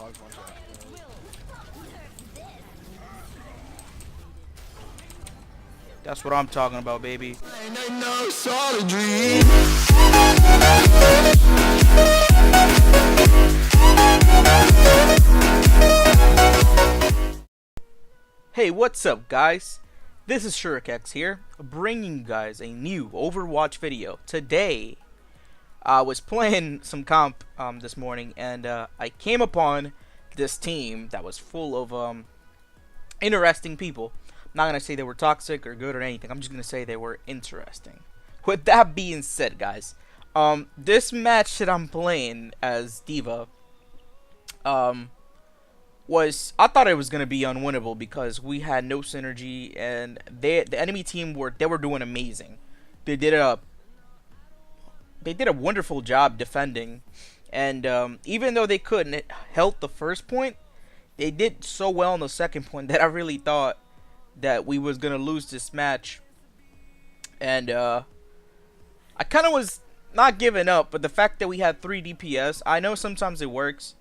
just want to. That's what I'm talking about, baby. Hey, what's up, guys? This is Shurikex here, bringing you guys a new Overwatch video. Today, I was playing some comp this morning, and I came upon this team that was full of interesting people. I'm not gonna say they were toxic or good or anything. I'm just gonna say they were interesting. With that being said, guys, this match that I'm playing as D.VA, I thought it was gonna be unwinnable because we had no synergy, and the enemy team were doing amazing. They did a wonderful job defending, and even though they couldn't help the first point, they did so well in the second point that I really thought that we was gonna lose this match. And I kind of was not giving up, but the fact that we had 3 DPS, I know sometimes it works,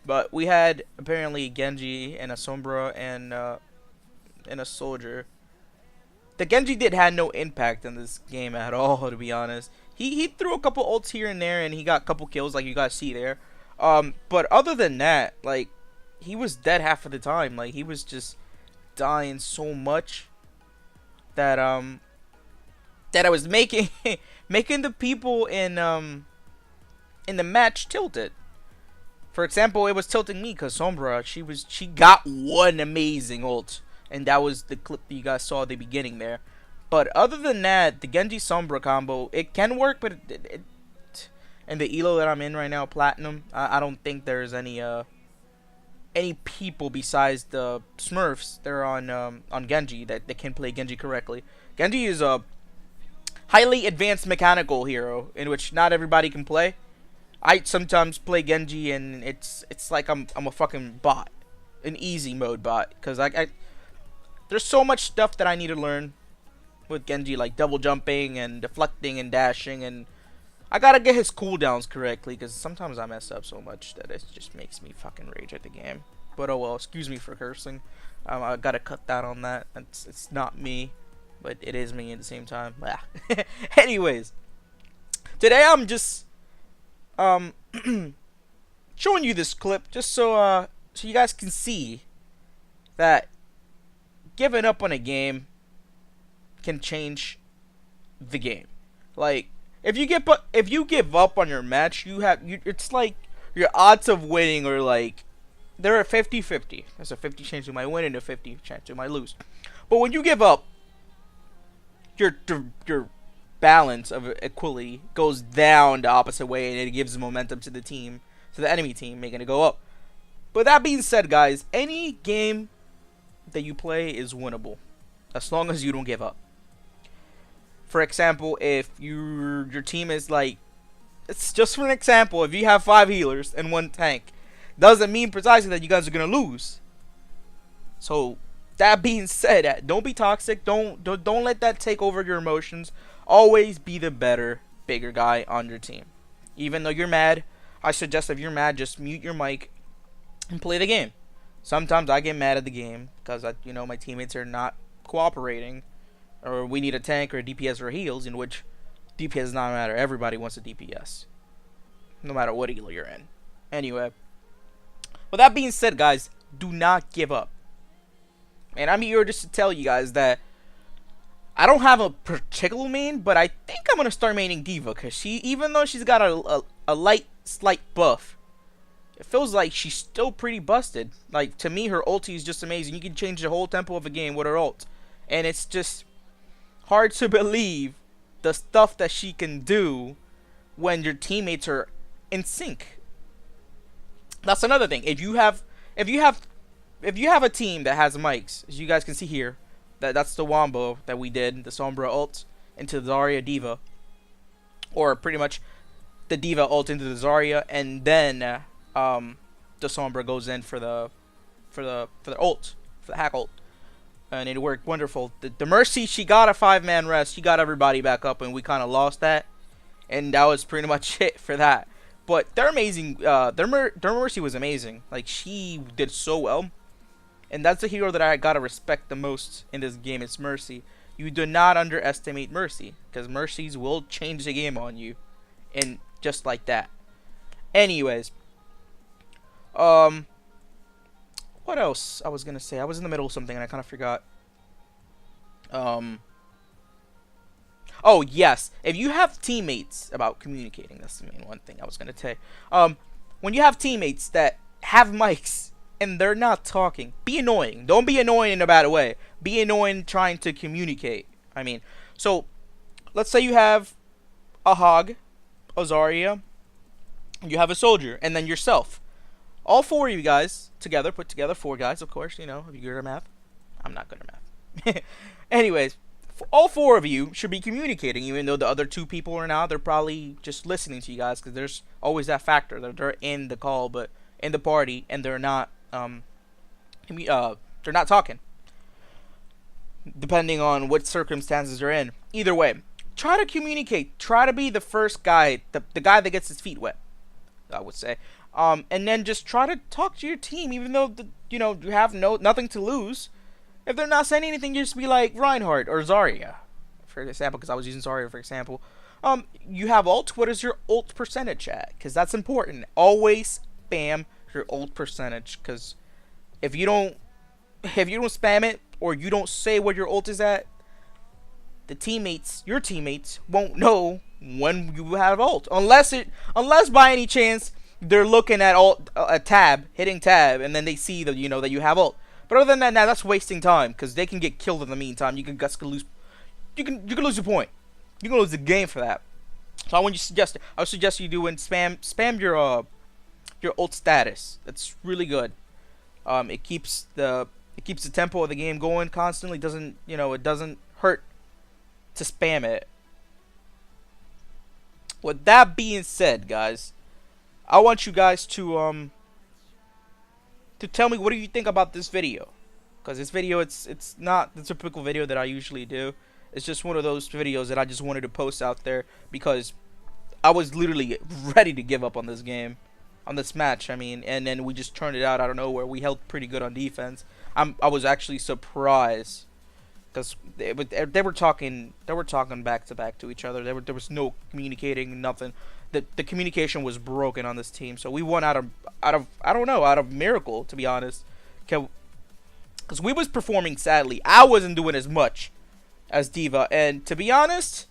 but we had apparently Genji and a Sombra and a Soldier. The Genji had no impact in this game at all, to be honest. He threw a couple ults here and there, and he got a couple kills, like you guys see there. But other than that, like, he was dead half of the time. Like, he was just dying so much that that I was making making the people in the match tilted. For example, it was tilting me because Sombra, she got one amazing ult, and that was the clip that you guys saw at the beginning there. But other than that, the Genji Sombra combo, it can work, but and the elo that I'm in right now, Platinum, I don't think there's any people besides the Smurfs that are on Genji that can play Genji correctly. Genji is a highly advanced mechanical hero in which not everybody can play. I sometimes play Genji and it's like I'm a fucking bot, an easy mode bot, because I there's so much stuff that I need to learn with Genji, like double jumping and deflecting and dashing, and I gotta get his cooldowns correctly, because sometimes I mess up so much that it just makes me fucking rage at the game. But oh well, excuse me for cursing. I gotta cut that on that. It's not me, but it is me at the same time. Anyways, today I'm just showing you this clip just so you guys can see that giving up on a game can change the game. Like, if you give up on your match, it's like your odds of winning are like, they're a 50-50. There's a 50 chance you might win and a 50 chance you might lose. But when you give up, your balance of equality goes down the opposite way, and it gives momentum to the team, to the enemy team, making it go up. But that being said, guys, any game that you play is winnable as long as you don't give up. For example, if your team is like, it's just for an example, if you have 5 healers and 1 tank, doesn't mean precisely that you guys are gonna lose. So that being said, don't be toxic. Don't let that take over your emotions. Always be the better, bigger guy on your team. Even though you're mad, I suggest if you're mad, just mute your mic and play the game. Sometimes I get mad at the game because my teammates are not cooperating, or we need a tank or a DPS or heals, in which DPS does not matter. Everybody wants a DPS, no matter what elo you're in. Anyway, with that being said, guys, do not give up. And I'm here just to tell you guys that I don't have a particular main, but I think I'm gonna start maining D.VA, because even though she's got a slight buff, it feels like she's still pretty busted. Like, to me, her ulti is just amazing. You can change the whole tempo of a game with her ult, and it's just hard to believe the stuff that she can do when your teammates are in sync. That's another thing. If you have a team that has mics, as you guys can see here, that's the wombo that we did, the Sombra ult into the Zarya D.VA, or pretty much the D.VA ult into the Zarya, and then the Sombra goes in for the ult, for the hack ult, and it worked wonderful. The Mercy, she got a 5-man rest, she got everybody back up, and we kind of lost that, and that was pretty much it for that. But they're amazing. Their Mercy was amazing. Like, she did so well. And that's the hero that I gotta respect the most in this game. It's Mercy. You do not underestimate Mercy, because Mercies will change the game on you, and just like that. Anyways, what else I was gonna say? I was in the middle of something and I kind of forgot. Oh yes, if you have teammates, about communicating, that's the main one thing I was gonna say. When you have teammates that have mics and they're not talking, be annoying. Don't be annoying in a bad way. Be annoying trying to communicate. I mean, so let's say you have a Hog, a Zarya, you have a Soldier, and then yourself. All four of you guys together, put together, four guys, of course, you know, if you're good at math. I'm not good at math. Anyways, all four of you should be communicating, even though the other two people are not. They're probably just listening to you guys, because there's always that factor that they're in the call, but in the party, and they're not talking, depending on what circumstances they're in. Either way, try to communicate. Try to be the first guy, the guy that gets his feet wet, I would say. And then just try to talk to your team, even though you have nothing to lose. If they're not saying anything, just be like Reinhardt or Zarya, for example, because I was using Zarya for example. You have ult. What is your ult percentage at? Because that's important. Always spam your ult percentage, because if you don't spam it, or you don't say what your ult is at, your teammates won't know when you have ult, unless by any chance they're looking at hitting tab, and then they see that that you have ult. But other than that, that's wasting time, because they can get killed in the meantime. You can lose your point. You can lose the game for that. So I would suggest you doing spam your ult status. That's really good. It keeps the tempo of the game going constantly. It doesn't hurt to spam it. With that being said, guys, I want you guys to tell me, what do you think about this video? Because this video, it's not the typical video that I usually do. It's just one of those videos that I just wanted to post out there, because I was literally ready to give up on this game, on this match. I mean, and then we just turned it out out of nowhere. We held pretty good on defense. I was actually surprised, because they were talking back to back to each other. There was no communicating, nothing. The communication was broken on this team. So we won out of miracle, to be honest, because we was performing sadly. I wasn't doing as much as D.Va, and to be honest,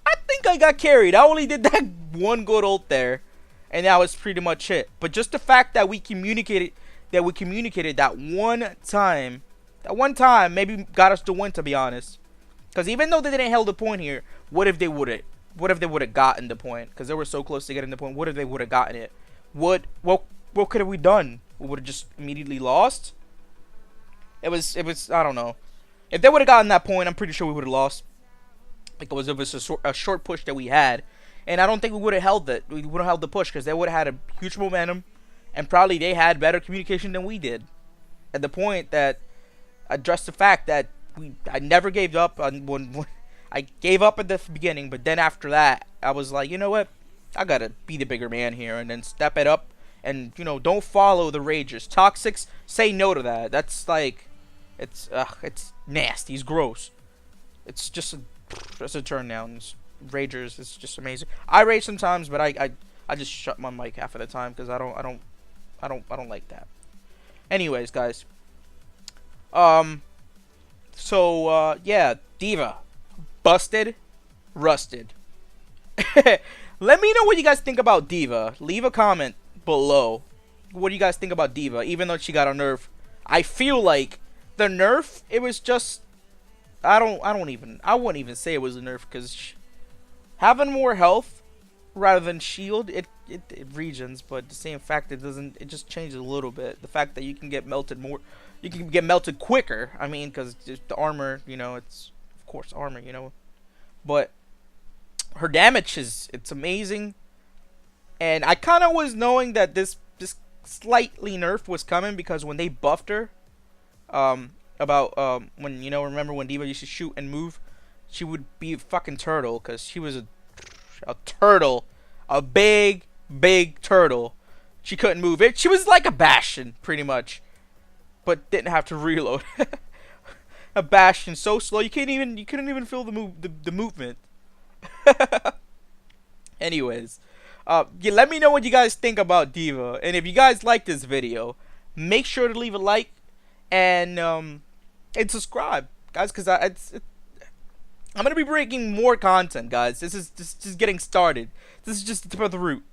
I think I got carried. I only did that one good ult there, and that was pretty much it. But just the fact that we communicated that one time maybe got us to win, to be honest. Because even though they didn't hold the point here, what if they would have gotten the point? Because they were so close to getting the point. What if they would have gotten it? What could have we done? We would have just immediately lost. It was I don't know. If they would have gotten that point, I'm pretty sure we would have lost, because it was a short push that we had, and I don't think we would have held it. We would have held the push, because they would have had a huge momentum, and probably they had better communication than we did. At the point that addressed the fact that I never gave up when I gave up at the beginning, but then after that, I was like, you know what? I gotta be the bigger man here, and then step it up, and don't follow the ragers. Toxics, say no to that. That's like, it's nasty. It's gross. It's just a turn down. Ragers, it's just amazing. I rage sometimes, but I just shut my mic half of the time, because I don't like that. Anyways, guys. So yeah, D.Va, busted, rusted. Let me know what you guys think about D.Va. Leave a comment below. What do you guys think about D.Va? Even though she got a nerf, I feel like the nerf, it was just, I wouldn't even say it was a nerf, because having more health rather than shield, it regions, but the same fact, it just changes a little bit. The fact that you can get melted more, you can get melted quicker. I mean, because the armor, it's of course armor, but her damage it's amazing. And I kind of was knowing that this slightly nerf was coming, because when they buffed her, when remember when D.Va used to shoot and move, she would be a fucking turtle, because she was a turtle, a big big turtle. She couldn't move it. She was like a Bastion, pretty much, but didn't have to reload. A Bastion so slow you couldn't even feel the movement. Anyways, yeah, let me know what you guys think about D.Va, and if you guys like this video, make sure to leave a like and subscribe, guys, because I'm gonna be bringing more content, guys. This is just getting started. This is just the tip of the root.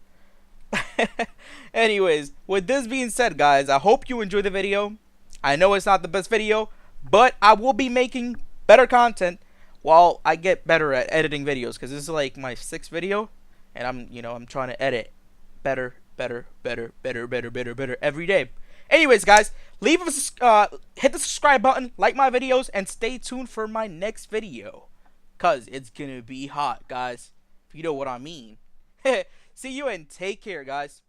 Anyways, with this being said, guys, I hope you enjoyed the video. I know it's not the best video, but I will be making better content while I get better at editing videos, because this is like my 6th video, and I'm trying to edit better every day. Anyways, guys, hit the subscribe button, like my videos, and stay tuned for my next video, cause it's gonna be hot, guys. If you know what I mean. See you and take care, guys.